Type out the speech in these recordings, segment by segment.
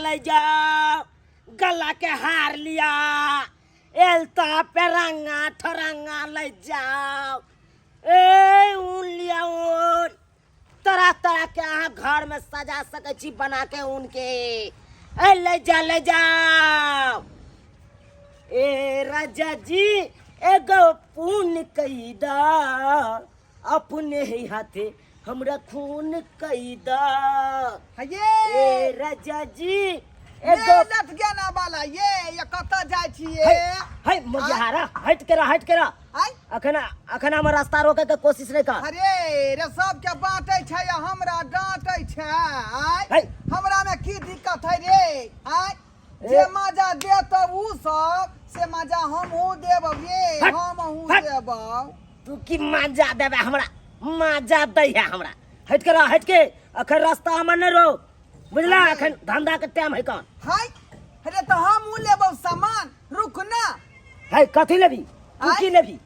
ले जाओ, गला के हार लिया, एलता पेरंगा ठरंगा ले जाओ, ए ऊन लिया ऊन, तरह तरह के अहाँ घर में सजा सके छी बना के उनके, ए ले जाओ। ए राजा जी एगो पुण्य कैदा, अपने ही हाथे हमरा खून कैदा। ए राजा जी एगो लट गेना वाला ये कत जाय छिए? है मोगिहारा हट के रह अखन हम रास्ता रोके के कोशिश नहीं कर। अरे रे सब के बांटे छै या हमरा डांटे छै? हमरा में की दिक्कत है रे? जे मजा दे तो उ सब से मजा हमहू देब रे, हमहू देब। तू की मजा देबे हमरा? मजा दै है हमरा। हट के अखन रास्ता हमर नहीं रो, बुझला? अखन धंधा के टाइम है कौन? अरे तो हमहू लेब सामान, रुक ना। है कथी लेबी? तू की लेबी?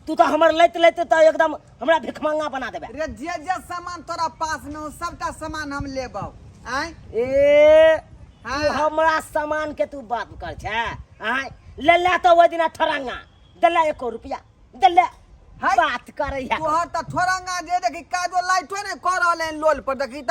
तू तो हमर लेते तो एकदम हमरा भिखमंगा बना देबे। रे जे सामान तोरा पास में हो सबटा सामान हम लेब। ए तू हमरा सामान के तू बात कर छै? ले तो वो दिन ठरंगा दला 1 रुपया दले बात करे है। तोहर त ठरंगा जे देखी काजो लाइटो ने कर रहले लोल पर देखी त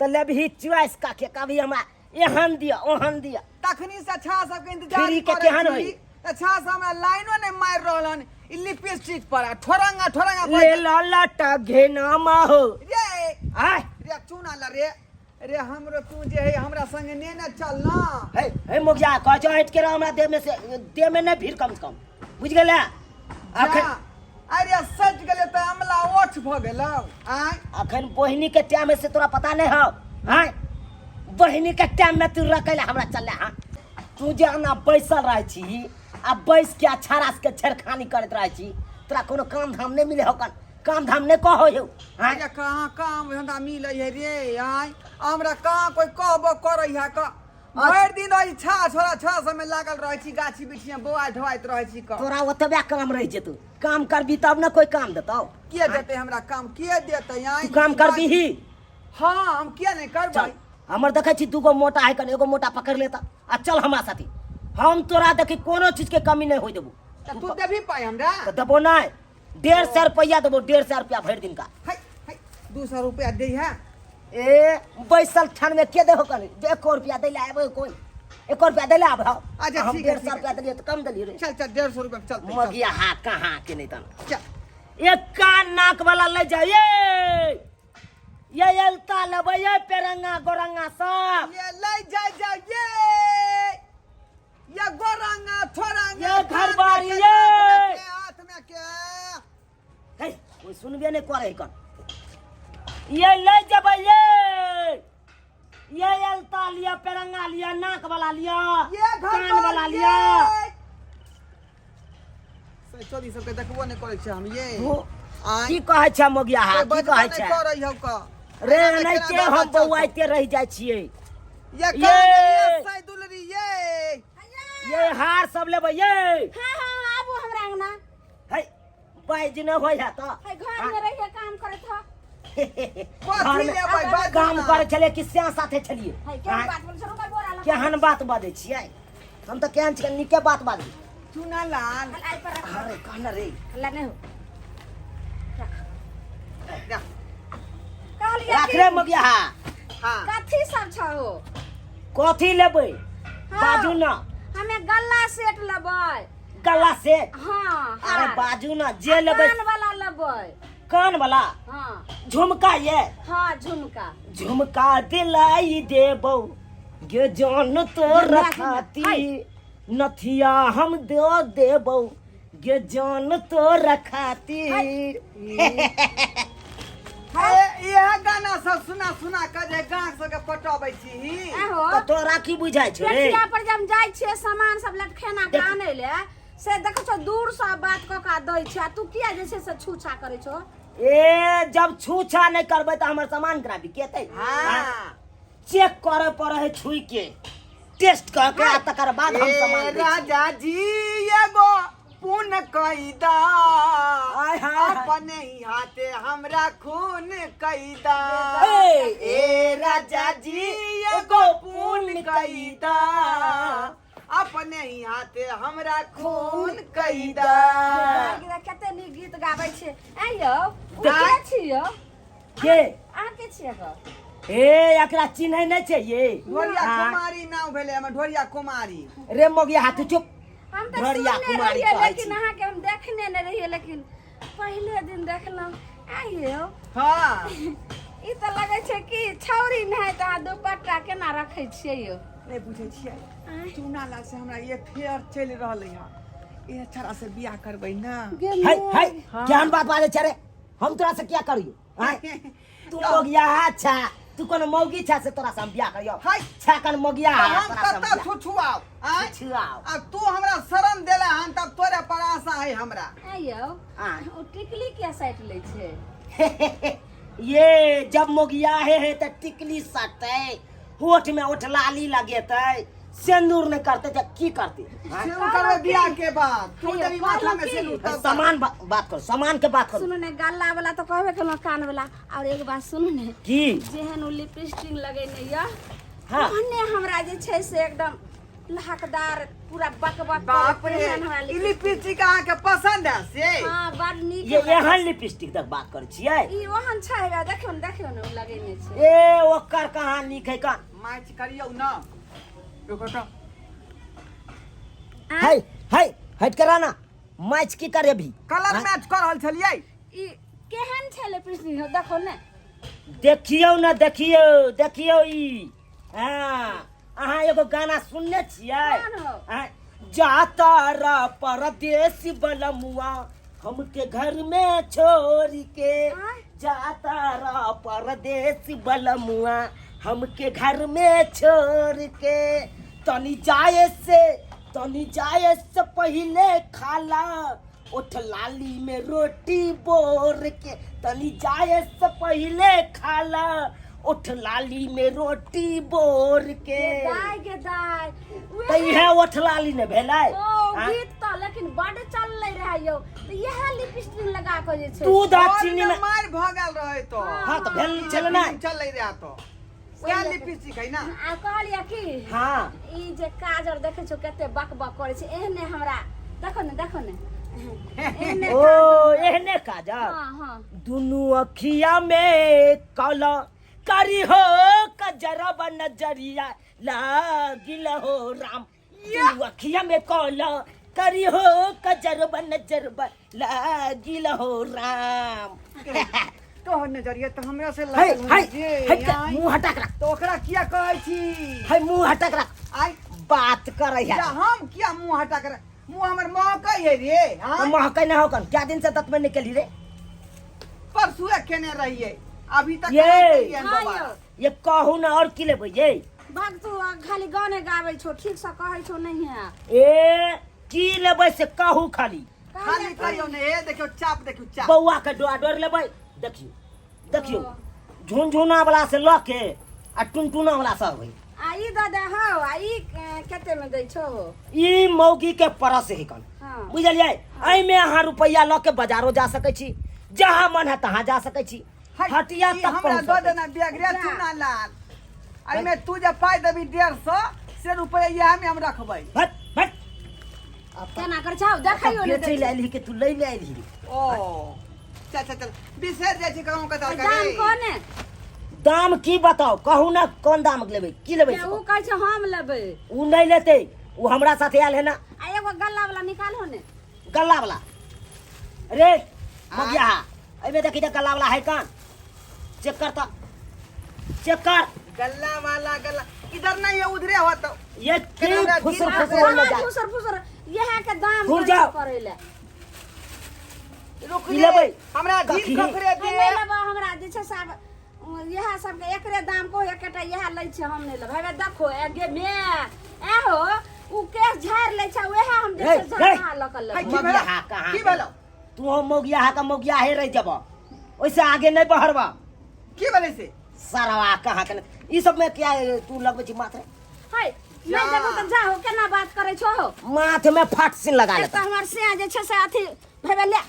तो लेबही चॉइस का के कभी हमरा एहन दिया ओहन दिया। तखनी से अच्छा सब के इंतजार फ्री के केहन होई? अच्छा से हमरा लाइनो ने मार रहलन लिपस्टिक पर ठरंगा ले लटा घेना मा हो रे। रे चुना ला रे हमरो तू जे है हमरा संगे ने न चल ना। हे मोगिया कह छ हट के हमरा देह में नहीं भीड़ कम से कम, बुझ गेला? अरे सच गेले त हमला ओठ भ गेलौ। अखन बहिनी के टाइम से तोरा पता नहीं हो? बहिनी के टाइम में तू रखेला हमरा चले। तू जे ना बैसल रह छी आ बैस के छारास के छेड़खानी करत रह छी, तोरा कोनो काम धाम नहीं मिले हो? काम धाम नहीं कहो हो? अरे कहाँ काम धंधा मिले है रे? हमरा कहाँ कोई कहबो करई है का? भर दिन रही छोरा समय लागल रही छी गाछी बिछी में बोआ ढवाइत रही छी। तोरा ओतबे काम रह जेतू, काम करबी तब ना कोई काम देतौ। के देते हमरा काम? के देते? तू काम करबी ही? हाँ हम किया नहीं करबै? हमर देखे छी दूगो मोटा है कन, एगो मोटा पकड़ लेता आ चल हमरा साथी। हम तोरा देखी कोनो चीज के कमी नहीं होई देबू। तू देबी पाई हमरा? तो देबो नहीं, 150 रुपया देबो, 150 रुपया भर दिन का। 200 रुपया दे है? ए बैसल ठान में के दे हो कन? 1 रुपया दे ले आबे कोई? 1 रुपया दे ले आबे? अच्छा ठीक है, 150 रुपया दे तो कम दे रे। चल 150 रुपया चल। मगिया हां कहां के नहीं तन चल। एक कान नाक वाला ले जा ये एलता लेबे ये पेरंगा गोरंगा सब ये ले जा ये गोरंगा छोरंगा ये घरबारी ये हाथ में के हे कोई सुनबे नहीं करे कन। ये ले जबे ये एलता लिया, पेरंगा लिया, नाक वाला लिया, ये कान वाला लिया। चोरी सब के देखबो नहीं करे छै हम। ये की कहै छै मोगिया? की कहै छै? करई हौ का रे नहीं के हम बौआइते रह जाय छियै। ये सैदुलरी ये हार सब लेबै ये। हां आबू हमरा अंगना। है बाइज न होय है त घर में रहिए काम करत ह। कथी लेबै? काम करे छले कि स्या साथे छलिए? केहन बात बोल सरो बोरा ला? केहन बात बाजै छियै? हम त केहन छियै निके बात बाजै। चुना लाल आई पर रख। अरे कहना रे अल्लाह नहीं हो रख राख रे मोगिया। हां कथी सब छ हो? कथी लेबै बाजू ना। हमें गल्ला सेट लेबै। गला से? हां अरे बाजू ना जे लेबै। कान वाला लेबै। कान वाला? हां झुमका ये? हां झुमका। झुमका दिलाई देबो गे जान तो रखाती, नथिया हम दे देबो गे जान तो रखाती। यह गाना सब सुना के जे गांग सब के पटाबै छी तो तोरा की बुझाय छै रे? पेटिया पर जब जाय छे सामान सब लटखेना के आनै ले से देखो छो दूर से बात क का दै छै। तू किया जे से छूछा करे छो? ए जब छूछा नहीं करबै त हमर सामान करा बिकेतै? हां चेक करे पड़े है, छुई के टेस्ट कर के तकर बाद हम सामान दै छी। राजा जी एगो पुन कैदा अपने ही हाथे हमरा खून कैदा। ए राजा जी कैदा अपने ही हाथे हमरा खून कैदा कते नीक गीत गाबै छै ए यौ के छियो के आ के छियो ग ए एकरा चिन्है नै छै ये ढोरिया कुमारी नाम भेले हमर ढोरिया कुमारी रे मोगिया हाथ चुप हम तो ढोरिया सुनने कुमारी रहिए कहै लेकिन अहाँ के हम देखने नहीं रहिए लेकिन पहले दिन देखलहुं आइयो हां ई त लगे छै कि छौरी नै त अहाँ दुपट्टा केना रखै छियै यो नै बुझै छियै चूना लाग से हमरा ये फेर चल रहल है ए छरा से बियाह करबै ना है केहन बात बाजे छै रे हम तोरा से क्या करियो हैं तू मोगिया अच्छा तू कोनो मौगी छा से तोरा से हम बियाह करियो हाय छाकन मोगिया हम तोरा से कत छुछुआव आ छुआव अब तू हमरा शरण देला हन तब तोरे पर आशा है हमरा आइयो हां ओ टिकली के साइड ले छै ये जब मोगिया है त टिकली सटै होठ में होठ लाली लगेतै सिंदूर नहीं करते तो की करते सिंदूर करबे बियाह के बाद तू जब माथा में सिंदूर तब सामान बात कर सामान के बात कर सुनो ने गल्ला वाला तो कहबे केलो कान वाला और एक बात सुनो ने की जेहन उ लिपस्टिक लगेने या हां ओहने हमरा जे छै से एकदम लहकदार पूरा बकबक बाप रे ई लिपस्टिक अहाँ के पसंद है से हां बड़ नीक ये एहन लिपस्टिक तक बात कर छियै ई ओहन छै गा देखियो ने उ लगेने छै ए ओकर कहां नीक है का मैच करियौ ना है है हट करा ना मैच की करे भी कलर मैच कर रहल छलियै ई केहन छै लिपस्टिक देखो ने देखियो ना देखियो ई हां अहाँ एगो गाना सुनने छियै जाता रा परदेश बलमुआ हमके घर में छोड़ के जाता रा परदेश बलमुआ हमके घर में छोड़ के तनी जाए से पहले खाला उठ लाली में रोटी बोर के तनी जाए से पहले खाला उठ लाली में रोटी बोर के दाई तो यह उठ लाली ने भेलै गीत तो लेकिन बड़ चलले रहे यो तो यह लिपस्टिक लगा के जे छै तू दाचीनी में मार भगल रहे तो हां तो भेल चल ना चलै रहा तो क्या लिपस्टिक है ना आ कहलिया कि हां ई जे काजर देखे छो कते बकबक करे छै एहने हमरा देखो ने एहने ओ एहने काजर हां हां दुनु अखिया में काला करी हो कजरब नजरिया लागिल हो राम दुनु अखिया में काला करी हो कजरब नजरब लागिल हो राम तो नजरिया तो हमरा से हाय लगल हाय जे मुंह हटा के रख तो ओकरा किया कहै छी हाय मुंह हटा के रख आई बात करे या हम किया मुंह हटा कर मुंह हमर महकै है रे हां तो महकै न हो कन क्या दिन से तत में निकली रे परसुए केने रहिए अभी तक ये दोबारा कहू ना और की लेबै ये भाग तू खाली गाने गाबै छो ठीक से कहै छो नहीं है ए की लेबै से कहू खाली कहियो ने ए देखियो चाप बौआ के डोर लेबै देखियो झुनझुना वाला से ल के आ टुनटुना वाला सब है आ ई दादा हो आ ई कते में दै छो ई मौगी के परस है कन हां बुझलियै एहि में अहाँ रुपैया ल के बाजारो जा सकै छी जहां मन है तहां जा सकै छी हटिया तक हमरा दो देना बैग रे चुना लाल आई में तू जे पाई देबी 150 से रुपया में हम रखबै हट हट केना कर छौ देखैयो ने बेचै ले के तू ले आइली ओ चल बिसर जाइ छी कहूं कतौ दाम कोने दाम की बताओ कहू ना कौन दाम लेबै की लेबै उ कहै छै हम लेबै उ नहीं लेते उ हमरा साथ आयल है ना आ एगो गल्ला वाला निकालो ने गल्ला वाला रे मगिया अबे देखी त गल्ला वाला है कान चेक कर गल्ला वाला गल्ला इधर नहीं है उधरे हो तो ये फुसर में जा फुसर यह के दाम फुर जाओ करेला रुक लेबै हमरा दिन खखरे दे नहीं लेबा हमरा जे छै सब यह सब के एकरे दाम को एकटा यह लै छै हम नहीं लेब हेबे देखो एगे में ए हो उ केस झाड़ लै छै वह हम जे छै झाड़ा लकल मगिया कहां की भेलो तू हम मगिया है रह जब ओइसे आगे नहीं बढ़बा की बोले से सरवा कहां के ई सब में क्या तू लगबै छी माथे हाय नहीं देखो त जाओ केना बात करे छो माथे में फट सिन लगा त लेता हमर से जे छै से अथी भेबे ले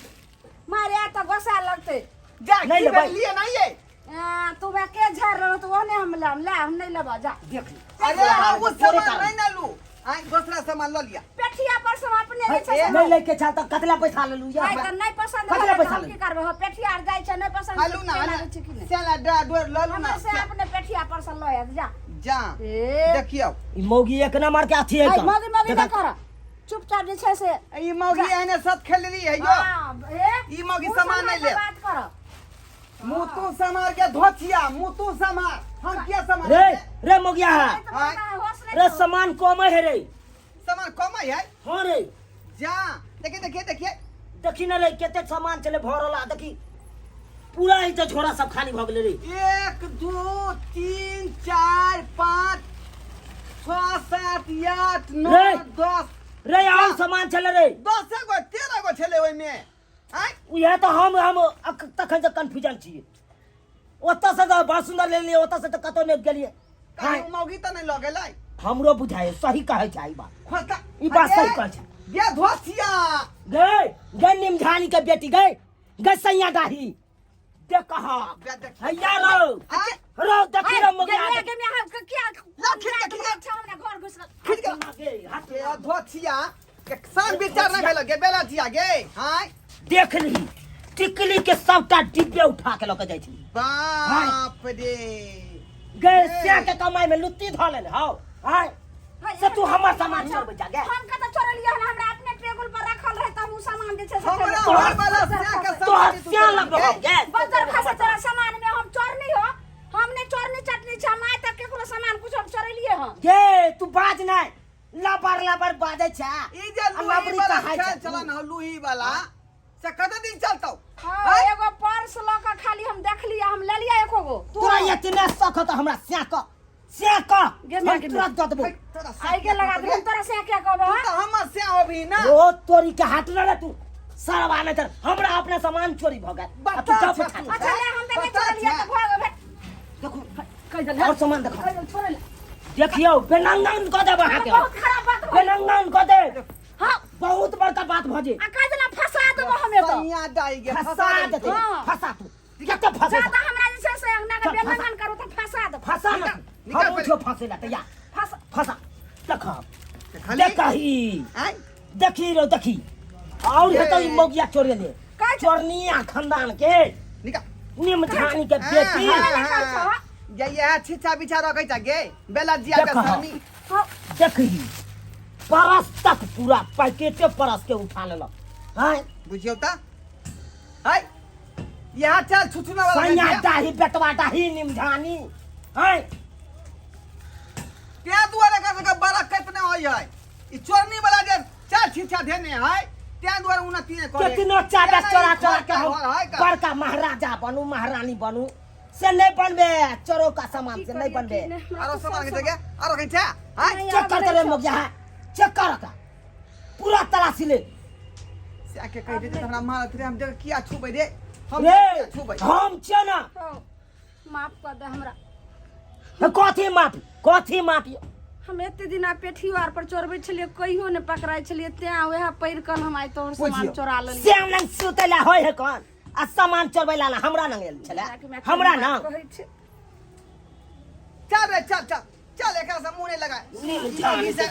मारे त गोसा लगते जा नहीं की लेबै। लिए नहीं है तू बे के झाड़ रहो तो ओने हम ले हम नहीं लेबा जा देख ली अरे वो सामान नहीं ना लू आई दूसरा सामान लो लिया पेठिया पर सब अपने ले छै नहीं लेके चल त कतला पैसा ले लू या नहीं पसंद कतला पैसा हम की करबे हो पेठिया आर जाय छै नहीं पसंद आलू ना सेला डोर लो लू ना हम से अपने पेठिया पर से लए जा जा देखियो ई मौगी एक नंबर के अथी है ए मौगी ना कर चुपचाप जे छै से ई मौगी एने सब खेल रही है यो ई मौगी सामान नहीं ले बात कर मुतु समार के धोतिया मुतु समार हम के समार रे मौगिया है रे सामान कम है रे सामान कम है हां रे जा देखिए देखी ना रे केते सामान चले भरला देखी पूरा ही तो झोरा सब खाली भ गेले रे 1 2 3 4 5 6 7 8 9 10 रे और सामान चले रे 10 गो 13 गो छले ओय में आय उहे तो हम तखन से कंफ्यूजन छिए ओता से तो बड़ सुंदर ले लिए ओता से तो कतो ने गेलिए काहे मौगी त नहीं लगेलै हमरो बुझाए सही कहे छै ई बात खोता ई बात सही कहे छै ये धोतिया गए निमझानी के बेटी गए सैया डाही देख कहा हैया रो देखी रो मगे के में हम क्या खिड़ के हमरा घर घुस खिड़ के हाथ धोतिया के सान विचार ना भेल गे बेला जिया गे हाय देख ली टिकली के सबटा डिब्बे उठा के लके जाई छी बाप रे गए से के कमाई में लुत्ती ध ले हां हाय से तू हमर सामान छोड़ बजा गे हम कत छोड़ लिया हमरा अपने टेबल पर रखल रहे त हम सामान दे छै हमरा घर वाला से के तो हत्या लगबो गे बजर खसे तोरा सामान में हम चोर नहीं हो हमने चोरनी चटनी छ माय तक के कोनो सामान कुछ हम चोरलिए हम गे तू बाज नै लबर बाजे छ ई जे लूही वाला चला न लूही वाला से कत दिन चलतौ हां एगो पर्स ल के खाली हम देख लिया हम ले लिया एको गो तोरा इतने शौक त हमरा स्याक हम तुरंत दे देबो आई के लगा दे तोरा से क्या कहबो तो हम से अभी ना ओ तोरी के हाथ रे तू सरवा नहीं तर हमरा अपने सामान चोरी भ गए अब तू जब अच्छा ले हम नहीं चोर लिया तो भाग देखो कह दे और सामान देखो छोड़ ले देखियो बेनंगन क देबो हां के बहुत खराब बात हो बेनंगन क दे हां बहुत बड़का बात भजे आ कह देला फंसा देबो हमें तो सैया डाई गे फंसा दे हाँ। फंसा तू केते फंसा ज्यादा हमरा जे छै से अंगना के बेनंगन करू तो फंसा दे फंसा ना निकाल हम छो फंसेला त या फंसा देखो खाली देखही आय देखी रो देखी और है तो ई मौगिया चोरे ले का चोरनिया खानदान के निकाल निमझानी के बेटी ये छिछा बिछा रखै छ गे बेला जिया के सानी देखी परस तक पूरा पैकेटे परस के उठा लेला हां बुझियो त हाय यहां चल छुछुना वाला सैया डाही बेटवा डाही निमझानी हां त्या दुआरे का बड़ा कितने होय है ई चोरनी वाला जे चार छिछा देने है त्या दुआरे उना तीने करे कितनो चाबे चोरा के हम बड़का महाराजा बनू महारानी बनू से नहीं बनबे चोरों का सामान से नहीं बनबे आरो सामान के जगह आरो कहीं छा हाय चेक करते रे मौगिया चेक कर का पूरा तलाशी ले से आके कह दे हमरा मारत रे हम जगह किया छुबै रे हम रे छुबै हम छ ना माफ कर दे हमरा कथी माफी हम एते दिन पेठियो आर पर चोरबै छलिए कहियो ने पकड़ाई छलिए त्या ओहे पैर कल हम आइ तोर सामान चोरा लेलिए श्याम लंग सुतेला होय है कोन आ सामान चोरबैला ना हमरा न गेल छले हमरा ना चल रे चल एकरा से मुंह नहीं लगा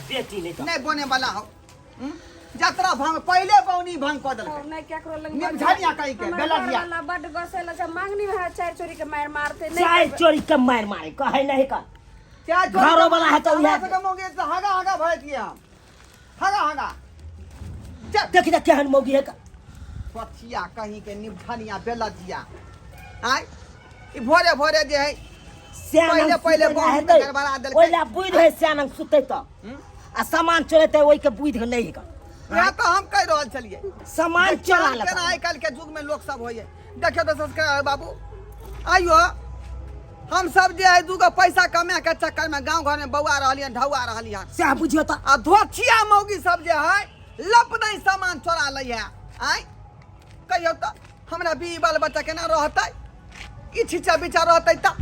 बेटी नहीं तो नहीं बने वाला हो यात्रा भंग पहले बौनी भंग क देल नहीं केकरो लग निमझानिया कहि के बेला दिया वाला बड गसेला से मांगनी में चाय चोरी के मार मारते नहीं चाय चोरी के मार मारे कहे नहीं का क्या घरो वाला है तो यहां से मोगे से हागा भय दिया हागा चल देखि त केहन मौगी है का पछिया कहीं के निमझानिया बेला दिया आय ई भोरे जे है श्याम पहले है बहुत गड़बड़ा देल ओइला बुझ है श्याम सुते त आ सामान चोरेते ओइ के बुझ नहीं है का या तो हम कह रहल छलिए सामान चोरा केना लेता आइ काल के युग में लोग सब होय देखियो तो संस्कार बाबू आइयो हम सब जे है दूगो पैसा कमाए के चक्कर में गांव घर में बौआ रहलिए ढौआ रहलिए से बुझियो त आ धोछिया मौगी सब जे है लप नहीं सामान चोरा लइए आय कहियो तो हमरा बी बाल बच्चा केना रहतै ई छिचा बिचा रहतै त